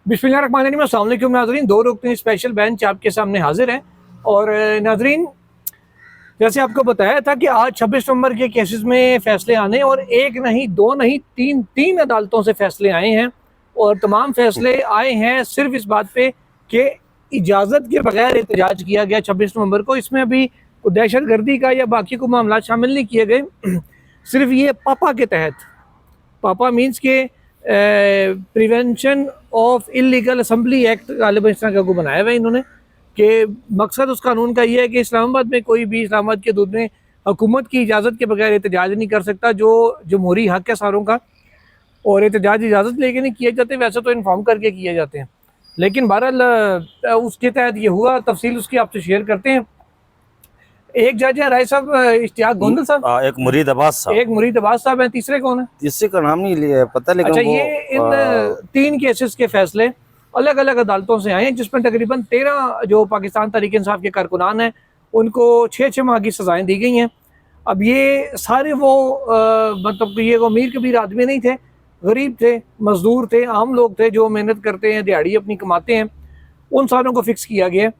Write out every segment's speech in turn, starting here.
बिस्मिल्लाहिर्रहमानिर्रहीम, अस्सलाम वालेकुम नाज़रीन। दो रुकनी स्पेशल बेंच आपके सामने हाजिर है। और नाज़रीन, जैसे आपको बताया था कि आज 26 नवंबर के केसेस में फ़ैसले आने, और एक नहीं, दो नहीं, तीन तीन अदालतों से फ़ैसले आए हैं। और तमाम फ़ैसले आए हैं सिर्फ इस बात पे कि इजाज़त के बगैर एहतजाज किया गया 26 नवंबर को। इसमें अभी दहशत गर्दी का या बाकी को मामला शामिल नहीं किए गए। सिर्फ ये पापा के तहत, पापा मीन्स के prevention of illegal assembly act गालिबन इस तरह का बनाया हुआ है इन्होंने, कि मकसद उस कानून का ये है कि इस्लामाबाद में कोई भी इस्लामाबाद के दूध में हुकूमत की इजाज़त के बगैर एहतजाज नहीं कर सकता, जो जमहूरी हक है सारों का। और एहतजाज इजाज़त लेके नहीं किए जाते, वैसे तो इन्फॉर्म करके किए जाते हैं, लेकिन बहरहाल उसके तहत ये हुआ। तफसील उसकी आपसे शेयर करते हैं। एक जज है राय साहब, इश्तियाक गोंदल साहब, एक मुरीद अब्बास साहब हैं, तीसरे कौन है? तीसरे का नाम नहीं लिया पता, लेकिन अच्छा, ये इन तीन केसेस के फैसले अलग अलग अदालतों से आए हैं, जिसमें तकरीबन 13 जो पाकिस्तान तहरीक इंसाफ के कारकुनान हैं उनको 6-6 माह की सजाएं दी गई हैं। अब ये सारे वो मतलब ये वो अमीर कबीर आदमी नहीं थे, गरीब थे, मजदूर थे, आम लोग थे जो मेहनत करते हैं, दिहाड़ी अपनी कमाते हैं। उन सारों को फिक्स किया गया।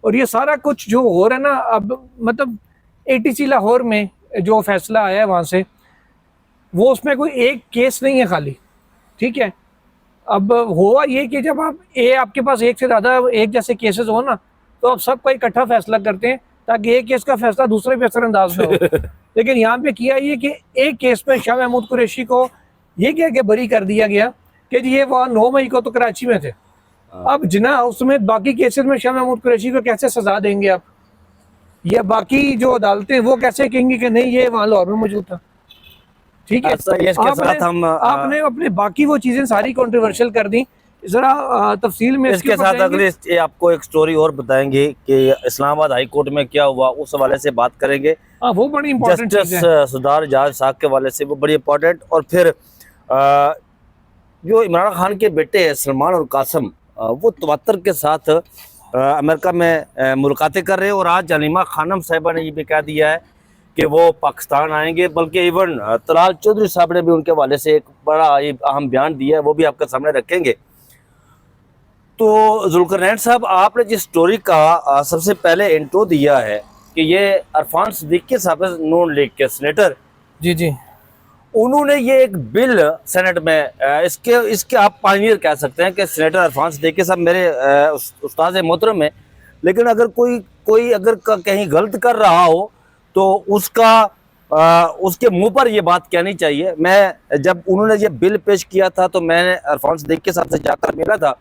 और ये सारा कुछ जो हो रहा है ना, अब मतलब ATC लाहौर में जो फैसला आया है वहाँ से, वो उसमें कोई एक केस नहीं है खाली, ठीक है। अब हुआ ये कि जब आपके पास एक से ज़्यादा एक जैसे केसेस हो ना, तो आप सबका इकट्ठा फैसला करते हैं ताकि एक केस का फैसला दूसरे पे असरअंदाज ना हो। लेकिन यहाँ पे किया ये कि एक केस में शाह महमूद कुरैशी को ये कह के बरी कर दिया गया कि जी ये वहाँ 9 मई को तो कराची में थे। अब जिना उसमें बाकी केसेस में शाह महमूद कुरैशी को कैसे सजा देंगे आप, या बाकी जो अदालतें वो कैसे कहेंगी कि नहीं ये वहाँ लाहौर में मौजूद था, ठीक है। आपने अपने बाकी वो चीजें सारी कंट्रोवर्शियल कर दी। जरा तफसील में इसके साथ अगले आपको एक स्टोरी और बताएंगे कि इस्लामाबाद हाई कोर्ट में क्या हुआ, उस हवाले से बात करेंगे। वो बड़ी इंपॉर्टेंट जस्टिस सुधार जहाज साहब के हवाले से, वो बड़ी इंपॉर्टेंट। और फिर जो इमरान खान के बेटे सलमान और कासिम, वो तवत्तर के साथ अमेरिका में मुलाकातें कर रहे हैं। और आज अलीमा खानम साहिबा ने ये भी कह दिया है कि वो पाकिस्तान आएंगे, बल्कि इवन तलाल चौधरी साहब ने भी उनके हवाले से एक बड़ा अहम बयान दिया है, वो भी आपके सामने रखेंगे। तो जुल्करनैन साहब, आपने जिस स्टोरी का सबसे पहले इंट्रो दिया है कि ये अरफान सिद्दीकी साहब नून लीग के सेनेटर, जी, उन्होंने ये एक बिल सेनेट में इसके आप पायनियर कह सकते हैं कि सेनेटर अरफान सिद्दीकी साहब मेरे उस्ताद मोहतरम है, लेकिन अगर कोई अगर कहीं गलत कर रहा हो तो उसके मुंह पर ये बात कहनी चाहिए। मैं जब उन्होंने ये बिल पेश किया था तो मैंने अरफान सिद्दीकी साहब से जाकर मिला था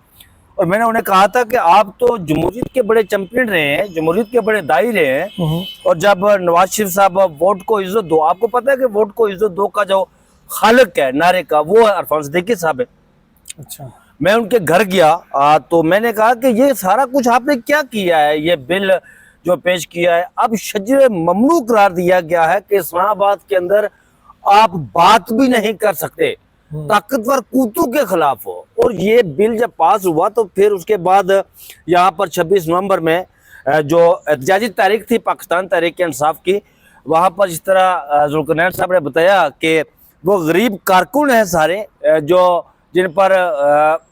और मैंने उन्हें कहा था कि आप तो जमहूरियत के बड़े चैंपियन रहे हैं, जमहूरियत के बड़े दाई रहे हैं, और जब नवाज शरीफ साहब वोट को इज्जत दो, आपको पता है कि वोट को इज्जत दो का जो खालिक है नारे का, वो अरफान सिद्दीकी साहब है। अच्छा, मैं उनके घर गया तो मैंने कहा कि ये सारा कुछ आपने क्या किया है, ये बिल जो पेश किया है, अब शजर ममनू करार दिया गया है कि इस्लामाबाद के अंदर आप बात भी नहीं कर सकते, ताकतवर कूतों के खिलाफ हो। और ये बिल जब पास हुआ तो फिर उसके बाद यहाँ पर 26 नवंबर में जो एहतजाजी तारीख थी पाकिस्तान तहरीक इंसाफ की, वहाँ पर जिस तरह जुल्करनैन साहब ने बताया कि वो गरीब कारकुन हैं सारे, जो जिन पर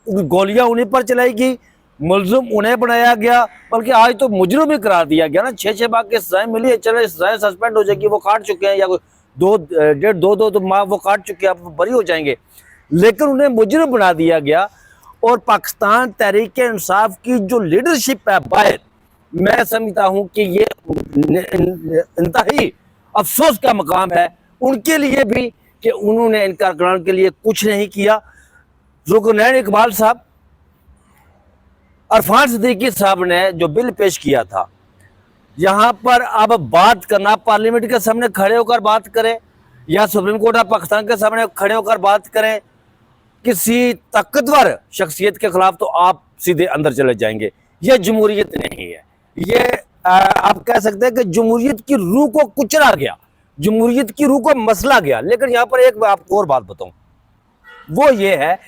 गोलियां उन्हीं पर चलाई गई, मुलजुम उन्हें बनाया गया, बल्कि आज तो मुजरिम भी करार दिया गया ना। 6-6 माह की सजाएं मिली है, चले सजाएं सस्पेंड हो जाएगी, वो काट चुके हैं, या 2 माह वो काट चुके हैं, अब बरी हो जाएंगे, लेकिन उन्हें मुजरिम बना दिया गया। और पाकिस्तान तहरीक इंसाफ की जो लीडरशिप है बाहर, मैं समझता हूं कि ये इंतहाई अफसोस का मकाम है उनके लिए भी कि उन्होंने इन कारकुनान के लिए कुछ नहीं किया। जुल्करनैन इकबाल साहब, अरफान सिद्दीकी साहब ने जो बिल पेश किया था, यहाँ पर अब बात करना, पार्लियामेंट के सामने खड़े होकर बात करें या सुप्रीम कोर्ट ऑफ पाकिस्तान के सामने खड़े होकर बात करें किसी ताकतवर शख्सियत के खिलाफ, तो आप सीधे अंदर चले जाएंगे। यह जमहूरियत नहीं है, ये आप कह सकते हैं कि जमहूरियत की रूह को कुचला गया, जमहूरियत की रूह को मसला गया। लेकिन यहाँ पर एक आपको और बात बताऊं, वो ये है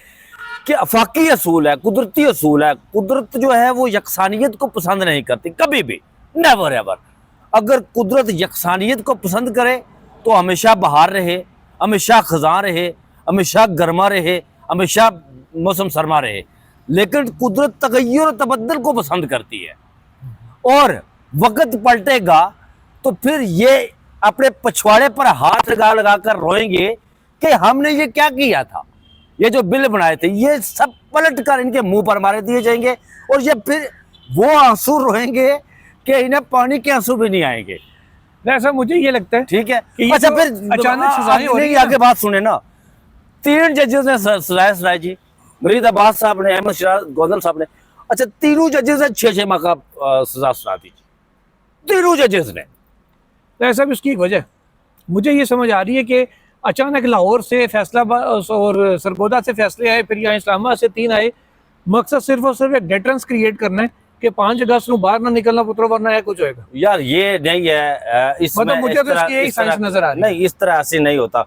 कि अफाकी असूल है, कुदरती असूल है। कुदरत जो है वो यकसानियत को पसंद नहीं करती कभी भी, नेवर एवर। अगर कुदरत यकसानियत को पसंद करे तो हमेशा बहार रहे, हमेशा खजां रहे, हमेशा गर्मा रहे, हमेशा मौसम सरमा रहे। लेकिन कुदरत तगय्युर और तबद्दुल को पसंद करती है, और वक्त पलटेगा तो फिर ये अपने पछवाड़े पर हाथ लगा लगा कर रोएंगे कि हमने ये क्या किया था। ये जो बिल बनाए थे ये सब पलट कर इनके मुंह पर मारे दिए जाएंगे, और ये फिर वो आंसू रोएंगे कि इन्हें पानी के आंसू भी नहीं आएंगे। ऐसा मुझे ये लगता है, ठीक है। कि ये अच्छा, जो फिर अचानक सजाएं हो रही है आगे बात सुने ना। 3 जजेस ने सजाएं सुनाई जी, मरीद अब्बास साहब ने, अहमद शराज गौदल साहब ने। अच्छा, तीनों जजेस ने 6-6 माह का सजा सुना दी, तीनों जजेस ने। ऐसा भी उसकी एक वजह मुझे ये समझ आ रही है कि अचानक लाहौर से फैसलाबाद और सरगोदा से फैसले आए, फिर यहाँ इस्लामाबाद से 3 आए। मकसद सिर्फ और सिर्फ एक डेटरेंस क्रिएट करना है कि 5 अगस्त को बाहर ना निकलना पुत्रो, वरना है कुछ होएगा। यार ये नहीं है, इसमें मतलब मुझे तो इसकी यही साइंस नजर आ रही है। नहीं, इस तरह ऐसे नहीं होता।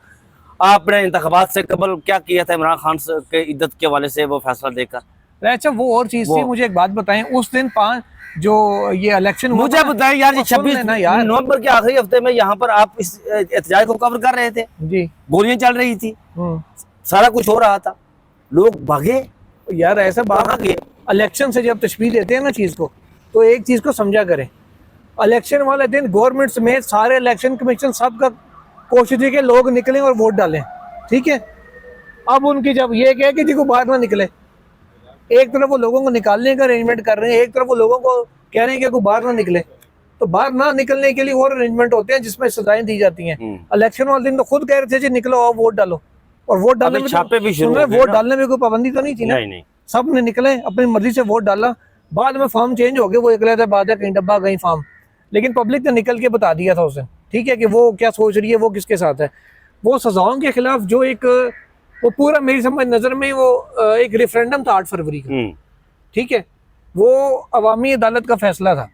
आपने इंतखाबात से कबल क्या किया था इमरान खान के इद्दत के हवाले से वो फैसला देकर? अच्छा, वो और चीज थी। मुझे एक बात बताएं, उस दिन 5 जो ये इलेक्शन हुआ, मुझे बताएं यार, ये 26 नवंबर के आखिरी हफ्ते में यहाँ पर आप इस एहतजाज को कवर कर रहे थे जी, गोलियां चल रही थी, सारा कुछ हो रहा था, लोग भागे। यार ऐसा बात है, इलेक्शन से जब तशबीह देते हैं ना चीज को, तो एक चीज को समझा करें। इलेक्शन वाले दिन गवर्नमेंट समेत सारे इलेक्शन कमीशन सबका कोशिश है कि लोग निकलें और वोट डालें, ठीक है। अब उनकी जब ये कहे कि जी को बाहर ना निकले, एक तरफ वो लोगों को निकालने का अरेंजमेंट कर रहे हैं, एक तरफ वो लोगों को कह रहे हैं कि को बाहर ना निकले, तो बाहर ना निकलने के लिए और अरेंजमेंट होते हैं जिसमें सजाएं दी जाती हैं। इलेक्शन वाले दिन तो खुद कह रहे थे जी निकलो आओ वोट डालो, और वोट डालने में छापे भी शुरू, वोट डालने में कोई पाबंदी तो नहीं थी ना। नहीं, सब ने निकले, अपनी मर्जी से वोट डाला। बाद में फॉर्म चेंज हो गए, वो एक रहता बाद कहीं डब्बा कहीं फॉर्म, लेकिन पब्लिक ने निकल के बता दिया था उसे, ठीक है, कि वो क्या सोच रही है, वो किसके साथ है। वो सजाओं के खिलाफ जो एक वो पूरा मेरी समझ नज़र में वो एक रेफरेंडम था 8 फरवरी का, ठीक है। वो अवामी अदालत का फैसला था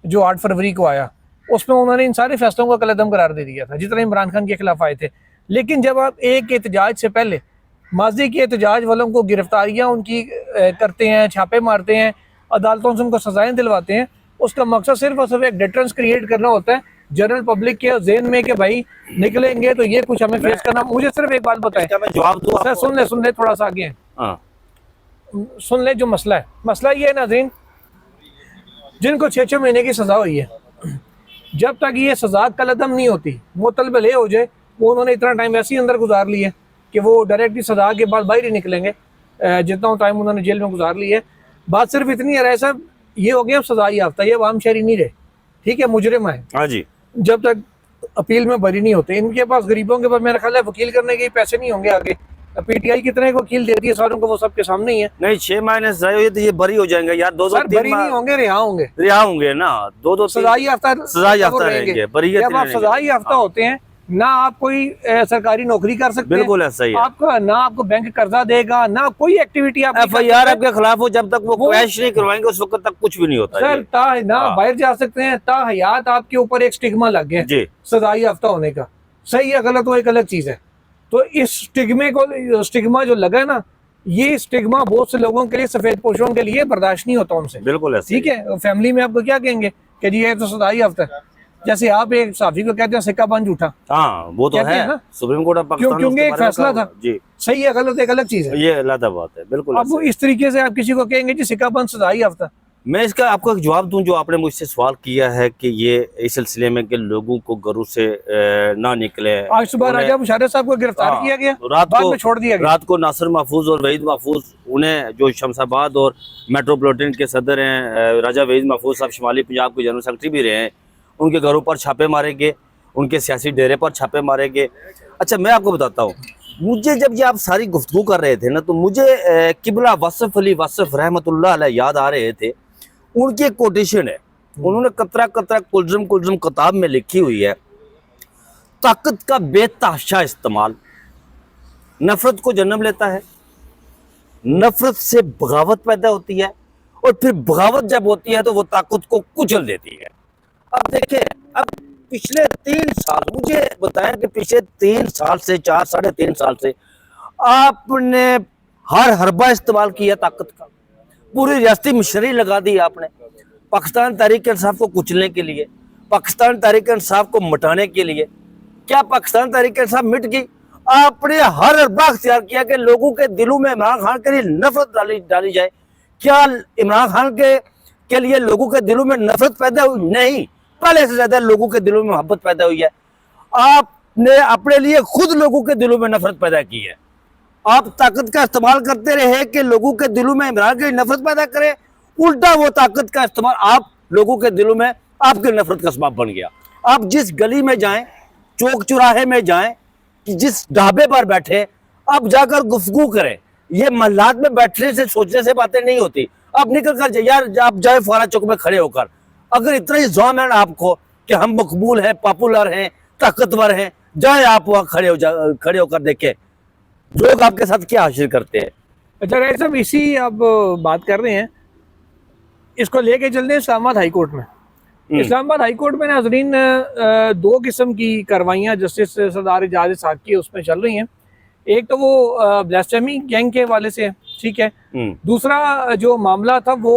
जो 8 फरवरी को आया, उसमें उन्होंने इन सारे फैसलों को कलअदम करार दे दिया था जितने इमरान खान के खिलाफ आए थे। लेकिन जब आप एक एहतजाज से पहले माजी के एहतजाज वालों को गिरफ्तारियां उनकी करते हैं, छापे मारते हैं, अदालतों से उनको सजाएं दिलवाते हैं, उसका मकसद सिर्फ और सिर्फ एक डिटरेंस क्रिएट करना होता है जनरल पब्लिक के ज़हन में कि भाई निकलेंगे तो ये कुछ हमें फेस करना। मुझे सिर्फ एक बात बताएं, जवाब दो सर, सुन ले थोड़ा सा आगे सुन ले। जो मसला ये है नाज़रीन, जिनको 6-6 महीने की सजा हुई है, जब तक ये सजा कलअदम नहीं होती, मुतलबल हो जाए, वो उन्होंने इतना टाइम ऐसे ही अंदर गुजार लिया कि वो डायरेक्टली सजा के बाद बाहर ही निकलेंगे, जितना टाइम उन्होंने जेल में गुजार लिया है। बात सिर्फ इतनी है साहब, ये हो गया सजा याफ्ता, ये आम शहरी नहीं रहे, ठीक है, मुजरिम है। हाँ जी, जब तक अपील में बरी नहीं होते, इनके पास गरीबों के पास मेरा ख्याल है वकील करने के पैसे नहीं होंगे आगे। पीटीआई कितने को वकील देती है सारों को, वो सबके सामने ही है। नहीं, 6 महीने सजा हुई तो ये बरी हो जाएंगे यार, 2-3 बरी नहीं होंगे, रिहा होंगे ना, 2-2 सजा याफ्ता रहेंगे। जब आप सजा याफ्ता होते हैं ना, आप कोई सरकारी नौकरी कर सकते हैं, बिल्कुल ऐसा ही है। आपका ना आपको बैंक कर्जा देगा, ना कोई एक्टिविटी आप FIR आपके खिलाफ हो, जब तक वो कैश नहीं करवाएंगे उस वक्त तक कुछ भी नहीं होता सर। ना बाहर जा सकते हैं, हयात आपके ऊपर एक स्टिग्मा लग गया जी सजा याफ्ता होने का। सही या गलत वो एक अलग चीज है। तो इस स्टिग्मा जो लगा है ना, ये स्टिग्मा बहुत से लोगों के लिए, सफेद पोशों के लिए बर्दाश्त नहीं होता उनसे, बिल्कुल ऐसा, ठीक है। फैमिली में आपको क्या कहेंगे कि जी ये तो सजा याफ्ता है, जैसे आप एक साफी को कहते हैं सिक्का बन झूठा। हाँ, वो तो है ना, सुप्रीम कोर्ट ऑफ पाकिस्तान क्योंकि एक फैसला था जी। सही है गलत एक अलग चीज है, ये अलग बात है, बिल्कुल। अब इस तरीके से आप किसी को कहेंगे जी सिक्का बन सजा याफ्ता। मैं इसका आपको एक जवाब दूं, जो आपने मुझसे सवाल किया है कि ये इस सिलसिले में कि लोगों को घरों से ना निकले। आज सुबह राजा मुशर्रफ साहब को गिरफ्तार किया गया, बाद में छोड़ दिया गया। रात को नासिर महफूज और वहीद महफूज, उन्हें जो शमशाबाद और मेट्रोपॉलिटन के सदर हैं, राजा वहीद महफूज साहब शुमाली पंजाब के जनरल सेक्रेटरी भी रहे हैं, उनके घरों पर छापे मारेंगे, उनके सियासी डेरे पर छापे मारेंगे। अच्छा, मैं आपको बताता हूँ, मुझे जब ये आप सारी गुफ्तगू कर रहे थे ना, तो मुझे किबला वासिफ अली वासिफ रहमतुल्लाह अलैह याद आ रहे थे। उनकी एक कोटेशन है, उन्होंने कतरा कतरा कुलजुम कुलजुम किताब में लिखी हुई है, ताकत का बेतहाशा इस्तेमाल नफरत को जन्म लेता है, नफरत से बगावत पैदा होती है, और फिर बगावत जब होती है तो वो ताकत को कुचल देती है। अब देखिए, अब पिछले 3 साल, मुझे बताएं कि पिछले 3 साल से 4-3.5 साल से आपने हर हरबा इस्तेमाल किया ताकत का, पूरी रियासती मशीनरी लगा दी आपने पाकिस्तान तहरीक इंसाफ को कुचलने के लिए, पाकिस्तान तहरीक इंसाफ को मिटाने के लिए। क्या पाकिस्तान तहरीक इंसाफ मिट गई? आपने हर हरबा इख्तियार किया कि लोगों के दिलों में इमरान खान के लिए नफरत डाली जाए, क्या इमरान खान के लिए लोगों के दिलों में नफरत पैदा हुई? नहीं, पहले से ज्यादा लोगों के दिलों में मोहब्बत पैदा हुई है। आपने अपने लिए खुद लोगों के दिलों में नफरत पैदा की है। आप ताकत का इस्तेमाल करते रहे कि लोगों के दिलों में इमरान के लिए नफरत पैदा करे, उल्टा वो ताकत का इस्तेमाल आप लोगों के दिलों में आपके नफरत का सबब बन गया। आप जिस गली में जाएं, चौक चौराहे में जाएं, कि जिस ढाबे पर बैठे, आप जाकर गुफ्तगू करें। ये महल्लात में बैठने से सोचने से बातें नहीं होती। आप निकल कर यार, आप जाए फौरा चौक में खड़े होकर, अगर इतना ही ज़ौम है ना आपको कि हम मकबूल हैं, पॉपुलर हैं, ताकतवर हैं, जाए आप वहाँ खड़े होकर देखें लोग आपके साथ क्या हासिल करते हैं। अच्छा राय साहब, इसी आप बात कर रहे हैं, इसको लेके चलते हैं इस्लामाबाद हाई कोर्ट में। इस्लामाबाद हाई कोर्ट में नाज़रीन दो किस्म की कार्रवाइयाँ जस्टिस सरदार एजाज इस्हाक की उसमें चल रही हैं। एक तो वो ब्लास्फेमी गैंग के हवाले से है, ठीक है। दूसरा जो मामला था वो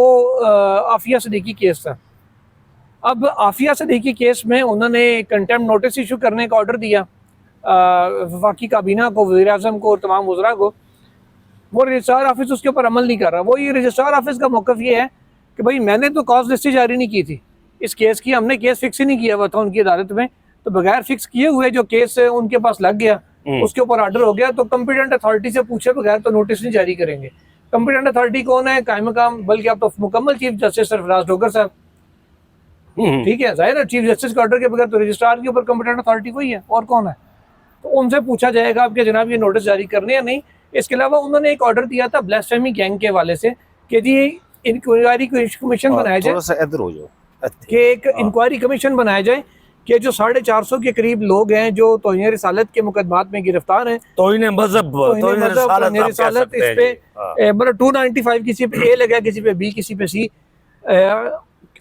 आफिया सदीकी केस था। अब आफिया सदीकी केस में उन्होंने कंटेम्प्ट नोटिस इशू करने का ऑर्डर दिया वफाकी काबीना को, वज़ीर आज़म को और तमाम वज़रा को। वो रजिस्ट्रार ऑफिस उसके ऊपर अमल नहीं कर रहा। वो ये रजिस्ट्रार ऑफिस का मौक़िफ़ ये है कि भाई मैंने तो कॉज लिस्ट जारी नहीं की थी इस केस की, हमने केस फिक्स ही नहीं किया हुआ था उनकी अदालत में, तो बगैर फिक्स किए हुए जो केस उनके पास लग गया उसके ऊपर ऑर्डर हो गया, तो कॉम्पिटेंट अथॉरिटी से पूछे बगैर तो नोटिस नहीं जारी करेंगे। कॉम्पिटेंट अथॉरिटी कौन है? कायम मकाम, बल्कि आप तो मुकम्मल चीफ जस्टिस सरफराज डोगर साहब, ठीक है। जाहिर है चीफ जस्टिस के ऑर्डर के बगैर तो रजिस्ट्रार के ऊपर कॉम्पिटेंट अथॉरिटी वही है, और कौन है? तो उनसे पूछा जाएगा आपके जनाब ये नोटिस जारी करने या नहीं। इसके अलावा उन्होंने एक ऑर्डर दिया था ब्लास्फेमी गैंग के हवाले से कि जी इंक्वायरी कमीशन बनाया जाए, कि एक इंक्वायरी कमीशन बनाया जाए कि जो 450 के करीब लोग हैं जो तौहीन रिसालत के मुकदमात में गिरफ्तार हैं, तौहीन मज़हब, तौहीन रिसालत, इस पे मतलब 295 किसी पे ए लगा, किसी पे बी, किसी पे सी,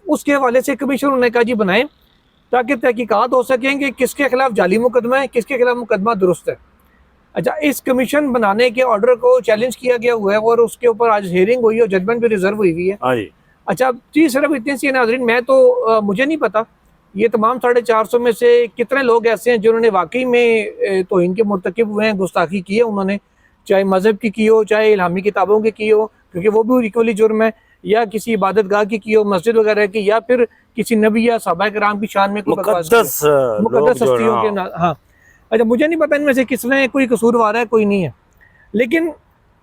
उसके हवाले से कमीशन उन्होंने कहा जी बनाएं ताकि तहकीकात हो सकें कि किसके खिलाफ जाली मुकदमा है, किसके खिलाफ मुकदमा दुरुस्त है। अच्छा, इस कमीशन बनाने के ऑर्डर को चैलेंज किया गया हुआ है और उसके ऊपर आज हियरिंग हुई और जजमेंट भी रिजर्व हुई है। अच्छा चीज़ सिर्फ इतनी सी नाज़रीन, मैं तो मुझे नहीं पता ये तमाम 450 में से कितने लोग ऐसे हैं जिन्होंने वाकई में तौहीन के मुर्तकिब हुए हैं, गुस्ताखी की है उन्होंने, चाहे मज़हब की हो, चाहे इल्हामी किताबों की हो, क्योंकि वो भी इक्वली जुर्म है, या किसी इबादत गाह की हो, मस्जिद वगैरह की, या फिर किसी नबी या सहाबा किराम की शान में मुकद्दस हस्तियों के। हाँ, अच्छा मुझे नहीं पता इनमें से किसने कोई कसूरवार है कोई नहीं है, लेकिन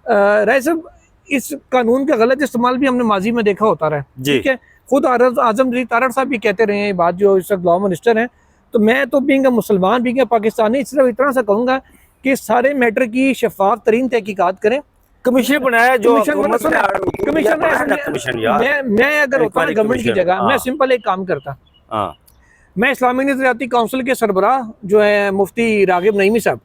राय साहब इस कानून का गलत इस्तेमाल भी हमने माजी में देखा होता रहा है, ठीक है। खुद आजम तारड़ साहब भी कहते रहे हैं बात, जो इस वक्त लॉ मिनिस्टर हैं। तो मैं तो बीइंग मुसलमान, बीइंग पाकिस्तानी, सिर्फ इतना सा कहूँगा कि सारे मैटर की शफाफ तरीन तहकीकात करें। कमीशन बनाया जो कमीशन मैं अगर होता है गवर्नमेंट की जगह, मैं सिंपल एक काम करता, मैं इस्लामी नज़रियाती काउंसिल के सरबराह जो है मुफ्ती रागिब नईमी साहब,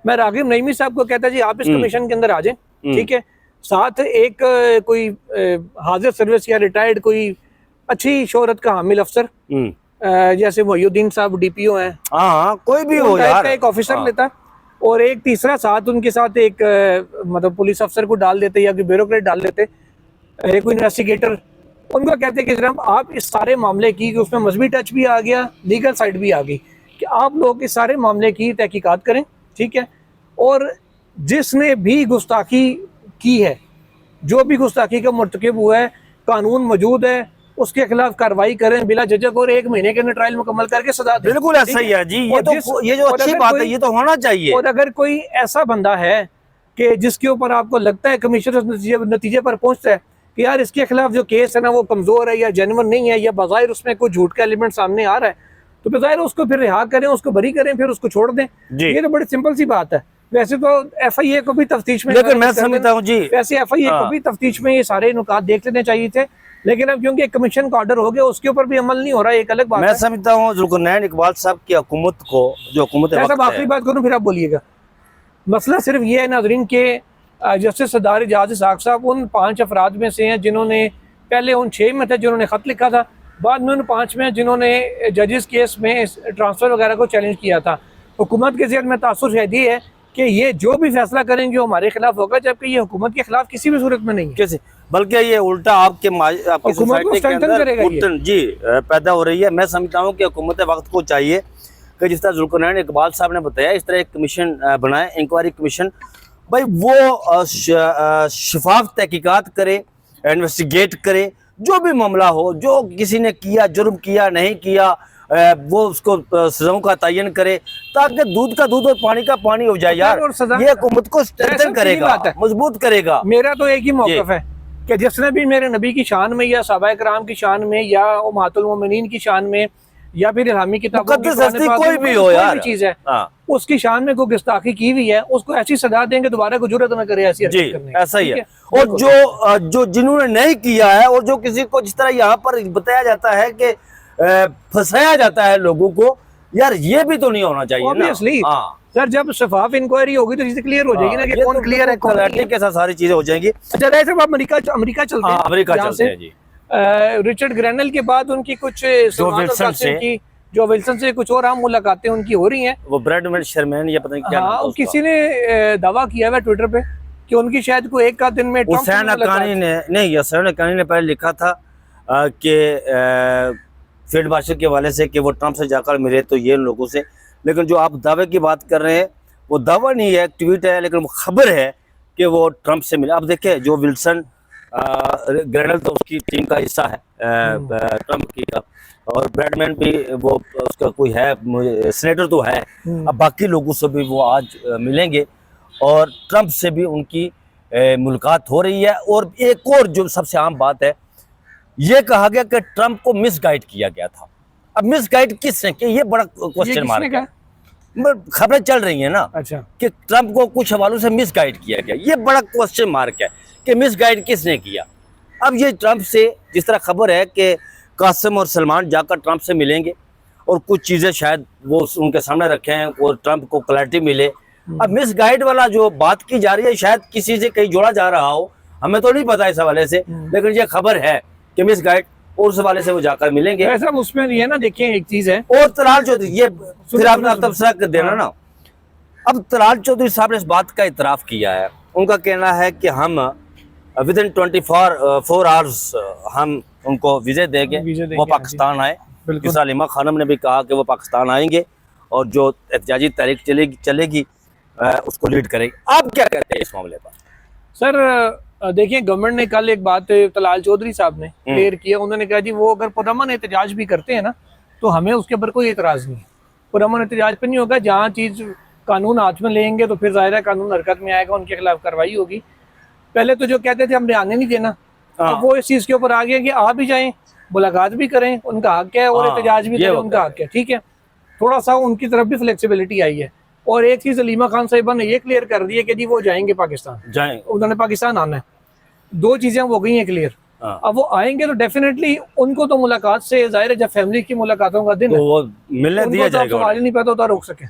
मैं रागिब नईमी साहब को कहता जी आप इस कमीशन के अंदर आ जाएं, ठीक है। साथ एक कोई हाजिर सर्विस या रिटायर्ड कोई अच्छी शोहरत का हामिल अफसर, जैसे मोहिउद्दीन साहब DPO हैं, कोई भी हो यार, एक ऑफिसर लेता, और एक तीसरा साथ उनके साथ एक मतलब पुलिस अफसर को डाल देते या कोई ब्यूरोक्रेट डाल देते, एक इन्वेस्टिगेटर, उनको कहते कि जनाब आप इस सारे मामले की, उसमें मजहबी टच भी आ गया, लीगल साइड भी आ गई, कि आप लोग इस सारे मामले की तहकीकात करें, ठीक है। और जिसने भी गुस्ताखी की है, जो भी गुस्ताखी का मुर्तकिब हुआ है, कानून मौजूद है, उसके खिलाफ कार्रवाई करें बिला झिझक, और 1 महीने के अंदर ट्रायल मुकम्मल करके सजा दें। बिल्कुल ऐसा ही है जी, ये जो अच्छी बात है, ये तो होना चाहिए। और अगर कोई ऐसा बंदा है कि जिसके ऊपर आपको लगता है कमिश्नर नतीजे पर पहुंचता है कि यार इसके खिलाफ जो केस है ना वो कमजोर है या जेन्युइन नहीं है, या बज़ाहिर उसमें कोई झूठ का एलिमेंट सामने आ रहा है, तो बज़ाहिर उसको फिर रिहा करें, उसको बरी करें, फिर उसको छोड़ दें। ये तो बड़ी सिंपल सी बात है। वैसे तो FIA को भी तफ्तीश में, लेकिन मैं समझता हूँ जी, वैसे FIA को भी तफ्तीश में ये सारे नुकात देख लेने चाहिए थे, लेकिन अब क्योंकि कमीशन का ऑर्डर हो गया उसके ऊपर भी अमल नहीं हो रहा है, एक अलग बात है। मैं समझता हूँ जुल्करनैन इकबाल साहब की हुकूमत को, जो हुकूमत है, आखिरी बात करूँ फिर आप बोलिएगा, मसला सिर्फ ये है नाज़रीन के जस्टिस सरदार एजाज इस्हाक साहब उन 5 अफराद में से हैं जिन्होंने पहले उन 6 में थे जिन्होंने ख़त लिखा था, बाद में उन 5 में जिन्होंने जजेस केस में ट्रांसफ़र वगैरह को चैलेंज किया था। हुकूमत के ज़हन में तासुर शायद ये है कि ये जो भी फैसला करेंगे वो हमारे खिलाफ होगा, जबकि ये हुकूमत के खिलाफ किसी भी सूरत में नहीं है, बल्कि ये उल्टा आपकी सोसाइटी के अंदर जी पैदा हो रही है। मैं समझता हूँ कि हुकूमत वक्त को चाहिए कि जिस तरह जुल्करनैन इकबाल साहब ने बताया, इस तरह एक कमीशन बनाए, इंक्वायरी कमीशन, भाई वो शफाफ तहकीकात करे, इन्वेस्टिगेट करे, जो भी मामला हो, जो किसी ने किया, जुर्म किया नहीं किया, वो उसको सजाओं का तयन करे, ताकि दूध का दूध और पानी का पानी हो जाए यार। और सजा- ये हुकूमत को स्ट्रेंथन करेगा, बात है। मजबूत करेगा। मेरा तो एक ही मौकफ है कि जिसने भी मेरे नबी की शान में या सहाबाए कराम की शान में या उम्मतुल मोमिनीन की शान में या फिर इस्लामी किताबों की मुकद्दस कुरान हस्ती पाक कोई में भी हो यार, चीज है, हाँ उसकी शान में कोई गुस्ताखी की हुई है, उसको ऐसी सजा देंगे दोबारा को जरूरत न करे ऐसी जी, हरकत करने की। ऐसा ही ठीक है। और जो जिन्होंने नहीं किया है, और जो किसी को जिस तरह यहाँ पर बताया जाता है कि फंसाया जाता है लोगों को, यार ये भी तो नहीं होना चाहिए ना। Obviously, हाँ, सर जब शफाफ इंक्वायरी होगी तो चीजें क्लियर हो जाएगी ना कि ये कौन तो क्लियर है कौन नहीं है। क्लैरिटी के साथ सारी चीजें हो जाएंगी। अच्छा रहे साहब, अमेरिका अमेरिका चलते हाँ, हैं। अमेरिका यहाँ चलते से, हैं जी। रिचर्ड ग्रैनल के बाद उनकी कुछ सलमान और विल्सन कासिम से- की, जो विल्सन से कुछ और आम मुलाकातें उनकी हो रही हैं। वो ब्रैडमैन शर्मैन या पता नहीं क्या नाम था हाँ, उसका। किसी ने दावा किया है ट्विटर पे कि उनकी शायद कोई एक आध दिन में ट्रंप से हुसैन मुलाकात- हक्कानी ने नहीं, हुसैन हक्कानी ने पहले लिखा था कि फील्ड मार्शल के हवाले से कि वो ट्रंप से जाकर मिले तो ये लोगों से, लेकिन जो आप दावे की बात कर रहे हैं वो दावा नहीं है, ट्वीट है, लेकिन वो खबर है कि वो ट्रंप से मिले। अब देखिए, जो विल्सन ग्रेनल तो उसकी टीम का हिस्सा है ट्रंप की का, और ब्रैडमैन भी वो उसका कोई है, सीनेटर तो है। अब बाकी लोगों से भी वो आज मिलेंगे और ट्रंप से भी उनकी मुलाकात हो रही है। और एक और जो सबसे आम बात है, ये कहा गया कि ट्रंप को मिसगाइड किया गया था। अब मिसगाइड किसने किया, ये बड़ा ये क्वेश्चन किसने मार्क है। कहा? खबरें चल रही हैं ना अच्छा, कि ट्रंप को कुछ हवालों से मिसगाइड किया गया, ये बड़ा क्वेश्चन मार्क है कि मिसगाइड किसने किया। अब ये ट्रंप से, जिस तरह खबर है कि कासिम और सलमान जाकर ट्रंप से मिलेंगे और कुछ चीज़ें शायद वो उनके सामने रखे हैं और ट्रंप को क्लैरिटी मिले। अब मिसगाइड वाला जो बात की जा रही है, शायद किसी से कहीं जोड़ा जा रहा हो, हमें तो नहीं पता इस हवाले से, लेकिन ये खबर है कि मिसगाइड, और उस हवाले से वो जाकर मिलेंगे। ऐसा उसमें ये ना, देखिए एक चीज है, और तलाल चौधरी, ये फिर आप तबसरा कर देना ना। अब तलाल चौधरी साहब ने इस बात का इतराफ किया है। उनका कहना है कि हम विद इन 24 आवर्स हम उनको वीजे देंगे, वो पाकिस्तान आए। बिल्कुल। सलीमा खानम ने भी कहा कि वो पाकिस्तान आएंगे और जो एहतजाजी तहरीक चलेगी उसको लीड करेंगे। आप क्या कहते हैं इस मामले पर? सर देखिए, गवर्नमेंट ने कल एक बात तलाल चौधरी साहब ने क्लियर किया। उन्होंने कहा जी वो अगर पुरअमन एहतजाज भी करते हैं ना तो हमें उसके ऊपर कोई एतराज़ नहीं है। पुरअमन एहतजाज पर नहीं होगा, जहाँ चीज़ कानून हाथ में लेंगे तो फिर ज़ाहिर है कानून हरकत में आएगा, उनके खिलाफ कार्रवाई होगी। पहले तो जो कहते थे हमने आने नहीं देना, तो वो इस चीज़ के ऊपर आ गया कि आ भी जाएं, मुलाकात भी करें, उनका हक है, और एहतजाज भी करें, उनका हक है। ठीक है, थोड़ा सा उनकी तरफ भी फ्लेक्सिबिलिटी आई है। और एक चीज़ सलीमा खान साहिबा ने ये क्लियर कर दी है कि जी वो जाएंगे पाकिस्तान, जाएं, उन्होंने पाकिस्तान आना है। दो चीज़ें हो गई हैं क्लियर। अब वो आएंगे तो डेफिनेटली उनको तो मुलाकात से जाहिर है, जब फैमिली की मुलाकातों का दिन तो है, वो मिलने दिया उनको तो जाएगा। सवाल ही नहीं पैदा होता रोक सके।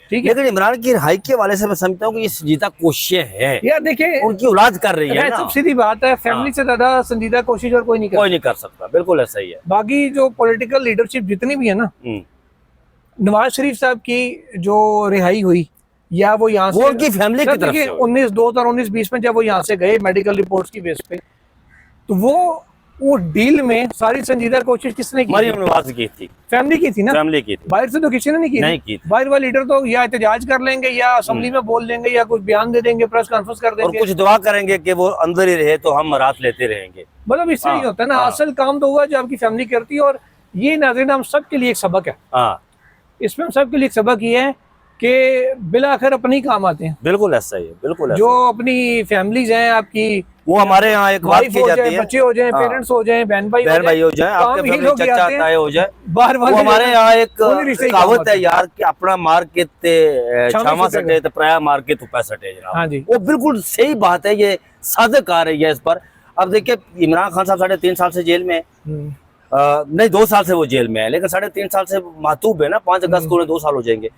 ठीक है, लेकिन इमरान की रिहाई के वाले से मैं समझता हूँ कि ये संजीदा कोशिशें हैं, यार देखिए, उनकी औलाद कर रही है ना। सब सीधी बात है, फैमिली से ज्यादा संजीदा कोशिश और कोई नहीं कोई कर। नहीं कर सकता, बिल्कुल ऐसा ही है। बाकी जो पॉलिटिकल लीडरशिप जितनी भी है ना, नवाज शरीफ साहब की जो रिहाई हुई या वो यहाँ वो से, उनकी फैमिली की तरफ से हुई। 2019-20 में जब वो यहाँ से गए मेडिकल रिपोर्ट्स की बेस पे, तो वो डील में सारी संजीदा कोशिश किसने की? मरियम नवाज की थी, फैमिली की थी ना, फैमिली की थी। बाहर से तो किसी ने नहीं की। नहीं की थी। बाहर वाले लीडर तो या एहतजाज कर लेंगे या असेंबली में बोल देंगे या कुछ बयान दे देंगे, प्रेस कॉन्फ्रेंस कर और देंगे, कुछ दुआ करेंगे कि वो अंदर ही रहे तो हम रात लेते रहेंगे। मतलब इससे ही होता है ना। असल काम तो हुआ जो आपकी फैमिली करती है। और ये नाज़रीन हम सब के लिए एक सबक है, हाँ, इसमें हम सब के लिए एक सबक ये है कि बिलाखिर अपनी काम आते हैं। बिल्कुल ऐसा ही है, बिल्कुल ऐसा जो अपनी फैमिलीज हैं आपकी, वो हमारे यहाँ एक बात वाइफ की हो जाती जाए, है, बच्चे हो जाए, हाँ। पेरेंट्स हो जाए, बहन भाई हो जाए, आपके काम ही फैमिली लोग चाचा आते हैं। ताए हो जाए, बाहर वो वाले हमारे यहाँ एक उन्हीं रिश्ते ही कहावत काम है यार कि अपना मार के छामा सटे सटे तो पराया मार के तुपा सटे जनाब। हाँ जी। वो बिल्कुल सही बात है, ये सादक आ रही है इस पर। अब देखिए, इमरान खान साहब 3.5 साल से जेल में है, नहीं 2 साल से वो जेल में है, लेकिन 3.5 साल से मातूब है ना। 5 अगस्त को उन्हें 2 साल हो जाएंगे।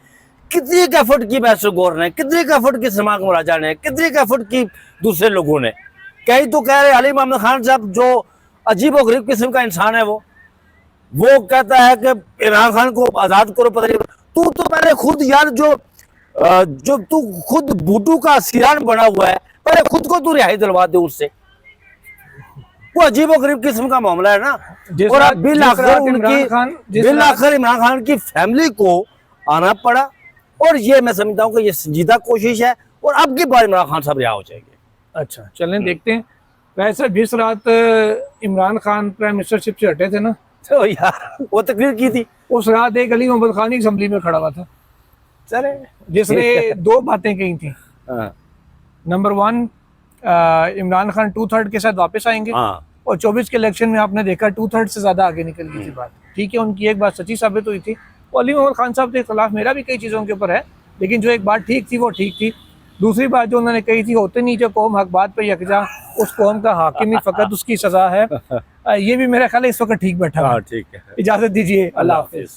कितनी एफर्ट की बैरिस्टर गौर ने, कितनी एफर्ट की सलमान मुराजा ने, कितनी एफर्ट की दूसरे लोगों ने। कई तो कह रहे अली मोहम्मद खान साहब जो अजीब और गरीब किस्म का इंसान है, वो कहता है कि इमरान खान को आजाद करो। पता नहीं, तू तो पहले खुद यार जो तू खुद भूटू का सिरान बना हुआ है, पहले खुद को तू रिहाई दिलवा दे उससे। वो अजीब और गरीब किस्म का मामला है ना। और अब बिल आखिर इमरान खान की फैमिली को आना पड़ा। और ये मैं समझता हूँ कि ये संजीदा कोशिश है और अब की बार इमरान खान साहब रिहा हो जाएंगे। अच्छा, चलें देखते हैं। वैसे जिस रात इमरान खान प्राइम मिनिस्टरशिप से हटे थे ना, तो यार वो तकरीर की थी। उस रात एक अली मोहम्मद खान असम्बली में खड़ा हुआ था, चले जिसने दो बातें कही थी। हाँ नंबर 1, इमरान खान 2/3 के साथ वापस आएंगे, हाँ और 24 के इलेक्शन में आपने देखा 2/3 से ज्यादा आगे निकल गई थी बात। ठीक है, उनकी एक बात सच्ची साबित हुई थी। और अली मोहम्मद खान साहब के खिलाफ मेरा भी कई चीज़ों के ऊपर है, लेकिन जो एक बात ठीक थी वो ठीक थी। दूसरी बात जो उन्होंने कही थी, होते नहीं जो कौम हक बात पे यकजा, उस कौम का हाकिम ही फकत उसकी सजा है। ये भी मेरा ख्याल है इस वक्त ठीक बैठा है। ठीक है। इजाज़त दीजिए, अल्लाह हाफिज़।